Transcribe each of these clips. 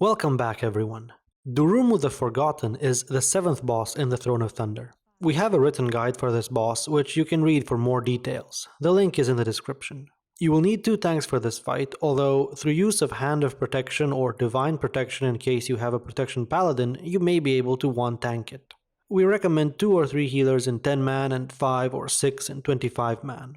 Welcome back, everyone. Durumu the Forgotten is the 7th boss in the Throne of Thunder. We have a written guide for this boss, which you can read for more details. The link is in the description. You will need 2 tanks for this fight, although through use of Hand of Protection or Divine Protection in case you have a Protection Paladin, you may be able to 1-tank it. We recommend 2 or 3 healers in 10-man and 5 or 6 in 25-man.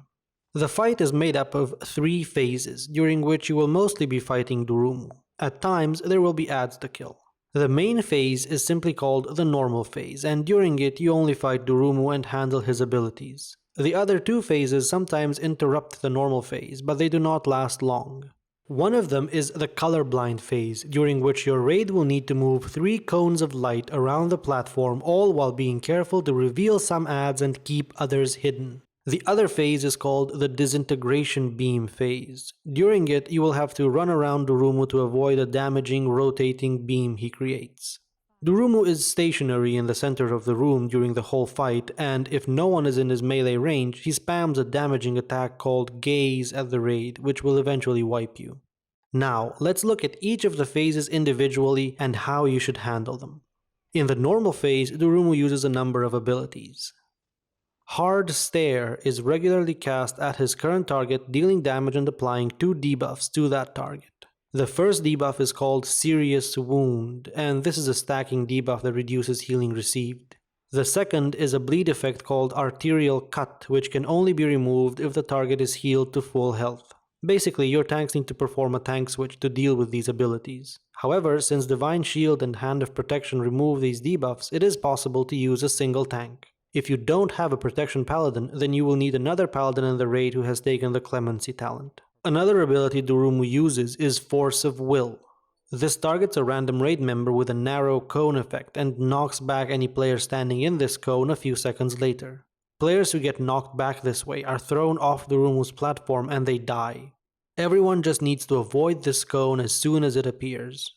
The fight is made up of 3 phases, during which you will mostly be fighting Durumu. At times, there will be adds to kill. The main phase is simply called the normal phase, and during it you only fight Durumu and handle his abilities. The other 2 phases sometimes interrupt the normal phase, but they do not last long. One of them is the Colorblind Phase, during which your raid will need to move 3 cones of light around the platform, all while being careful to reveal some adds and keep others hidden. The other phase is called the Disintegration Beam phase. During it, you will have to run around Durumu to avoid a damaging, rotating beam he creates. Durumu is stationary in the center of the room during the whole fight, and if no one is in his melee range, he spams a damaging attack called Gaze at the raid, which will eventually wipe you. Now, let's look at each of the phases individually and how you should handle them. In the normal phase, Durumu uses a number of abilities. Hard Stare is regularly cast at his current target, dealing damage and applying 2 debuffs to that target. The first debuff is called Serious Wound, and this is a stacking debuff that reduces healing received. The second is a bleed effect called Arterial Cut, which can only be removed if the target is healed to full health. Basically, your tanks need to perform a tank switch to deal with these abilities. However, since Divine Shield and Hand of Protection remove these debuffs, it is possible to use a single tank. If you don't have a Protection Paladin, then you will need another Paladin in the raid who has taken the Clemency talent. Another ability Durumu uses is Force of Will. This targets a random raid member with a narrow cone effect and knocks back any player standing in this cone a few seconds later. Players who get knocked back this way are thrown off Durumu's platform and they die. Everyone just needs to avoid this cone as soon as it appears.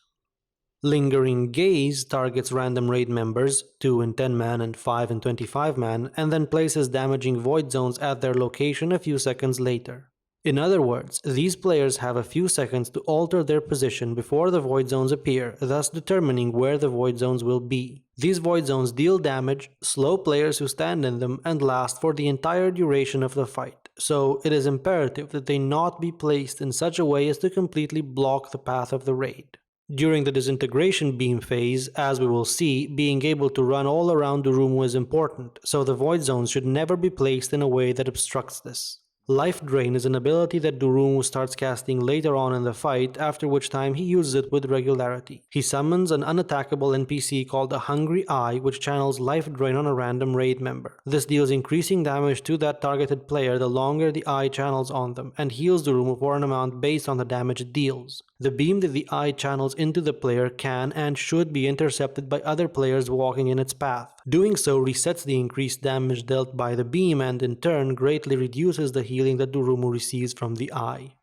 Lingering Gaze targets random raid members, 2 in 10-man and 5 in 25-man, and then places damaging void zones at their location a few seconds later. In other words, these players have a few seconds to alter their position before the void zones appear, thus determining where the void zones will be. These void zones deal damage, slow players who stand in them, and last for the entire duration of the fight, so it is imperative that they not be placed in such a way as to completely block the path of the raid. During the Disintegration Beam phase, as we will see, being able to run all around Durumu is important, so the void zones should never be placed in a way that obstructs this. Life Drain is an ability that Durumu starts casting later on in the fight, after which time he uses it with regularity. He summons an unattackable NPC called a Hungry Eye, which channels Life Drain on a random raid member. This deals increasing damage to that targeted player the longer the eye channels on them, and heals Durumu for an amount based on the damage it deals. The beam that the eye channels into the player can and should be intercepted by other players walking in its path. Doing so resets the increased damage dealt by the beam and in turn greatly reduces the healing that Durumu receives from the eye.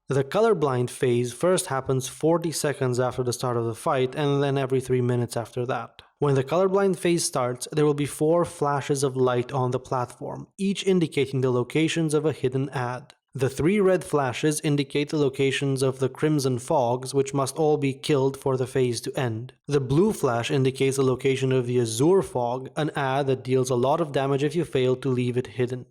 The Colorblind phase first happens 40 seconds after the start of the fight and then every 3 minutes after that. When the Colorblind phase starts, there will be 4 flashes of light on the platform, each indicating the locations of a hidden add. The 3 red flashes indicate the locations of the Crimson Fogs, which must all be killed for the phase to end. The blue flash indicates the location of the Azure Fog, an add that deals a lot of damage if you fail to leave it hidden.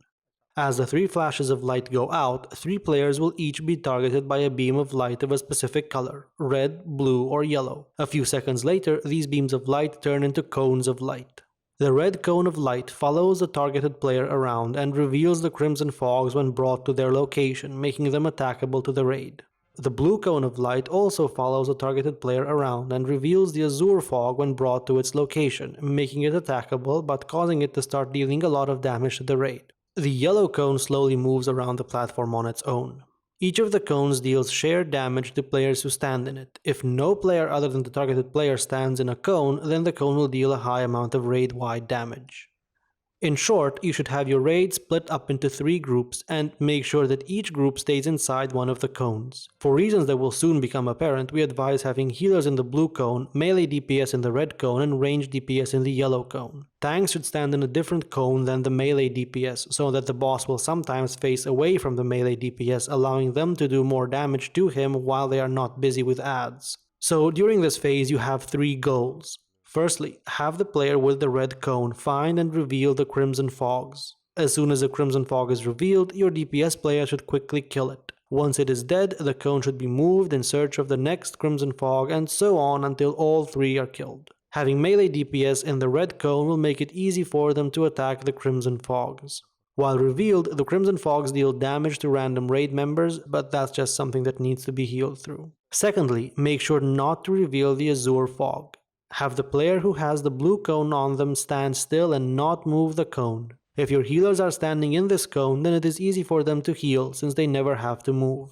As the 3 flashes of light go out, 3 players will each be targeted by a beam of light of a specific color, red, blue, or yellow. A few seconds later, these beams of light turn into cones of light. The red cone of light follows the targeted player around and reveals the Crimson Fogs when brought to their location, making them attackable to the raid. The blue cone of light also follows the targeted player around and reveals the Azure Fog when brought to its location, making it attackable but causing it to start dealing a lot of damage to the raid. The yellow cone slowly moves around the platform on its own. Each of the cones deals shared damage to players who stand in it. If no player other than the targeted player stands in a cone, then the cone will deal a high amount of raid-wide damage. In short, you should have your raid split up into 3 groups and make sure that each group stays inside one of the cones. For reasons that will soon become apparent, we advise having healers in the blue cone, melee DPS in the red cone, and ranged DPS in the yellow cone. Tanks should stand in a different cone than the melee DPS, so that the boss will sometimes face away from the melee DPS, allowing them to do more damage to him while they are not busy with adds. So during this phase you have 3 goals. Firstly, have the player with the red cone find and reveal the Crimson Fogs. As soon as the Crimson Fog is revealed, your DPS player should quickly kill it. Once it is dead, the cone should be moved in search of the next Crimson Fog, and so on until all 3 are killed. Having melee DPS in the red cone will make it easy for them to attack the Crimson Fogs. While revealed, the Crimson Fogs deal damage to random raid members, but that's just something that needs to be healed through. Secondly, make sure not to reveal the Azure Fog. Have the player who has the blue cone on them stand still and not move the cone. If your healers are standing in this cone, then it is easy for them to heal since they never have to move.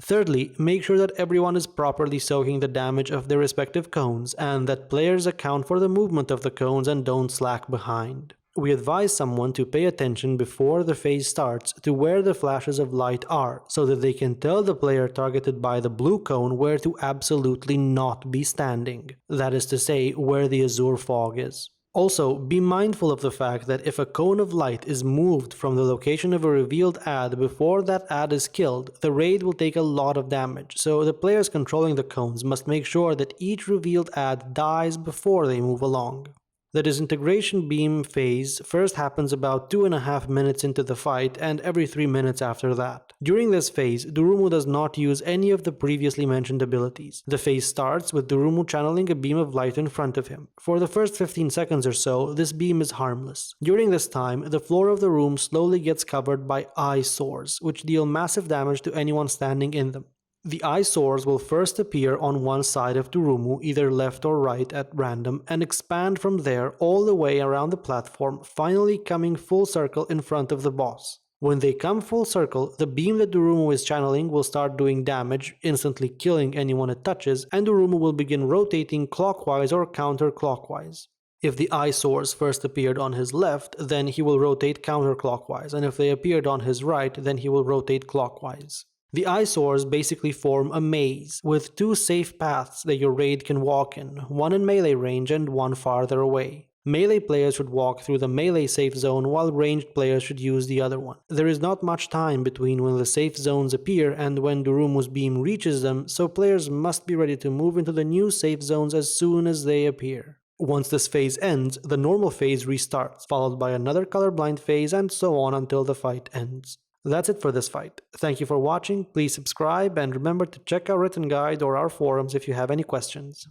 Thirdly, make sure that everyone is properly soaking the damage of their respective cones and that players account for the movement of the cones and don't slack behind. We advise someone to pay attention before the phase starts to where the flashes of light are so that they can tell the player targeted by the blue cone where to absolutely not be standing. That is to say, where the Azure Fog is. Also, be mindful of the fact that if a cone of light is moved from the location of a revealed add before that add is killed, the raid will take a lot of damage, so the players controlling the cones must make sure that each revealed add dies before they move along. The disintegration beam phase first happens about 2.5 minutes into the fight and every 3 minutes after that. During this phase, Durumu does not use any of the previously mentioned abilities. The phase starts with Durumu channeling a beam of light in front of him. For the first 15 seconds or so, this beam is harmless. During this time, the floor of the room slowly gets covered by eyesores, which deal massive damage to anyone standing in them. The eyesores will first appear on one side of Durumu, either left or right at random, and expand from there all the way around the platform, finally coming full circle in front of the boss. When they come full circle, the beam that Durumu is channeling will start doing damage, instantly killing anyone it touches, and Durumu will begin rotating clockwise or counterclockwise. If the eyesores first appeared on his left, then he will rotate counterclockwise, and if they appeared on his right, then he will rotate clockwise. The eyesores basically form a maze, with 2 safe paths that your raid can walk in, one in melee range and one farther away. Melee players should walk through the melee safe zone while ranged players should use the other one. There is not much time between when the safe zones appear and when Durumu's beam reaches them, so players must be ready to move into the new safe zones as soon as they appear. Once this phase ends, the normal phase restarts, followed by another colorblind phase and so on until the fight ends. That's it for this fight. Thank you for watching, please subscribe, and remember to check our written guide or our forums if you have any questions.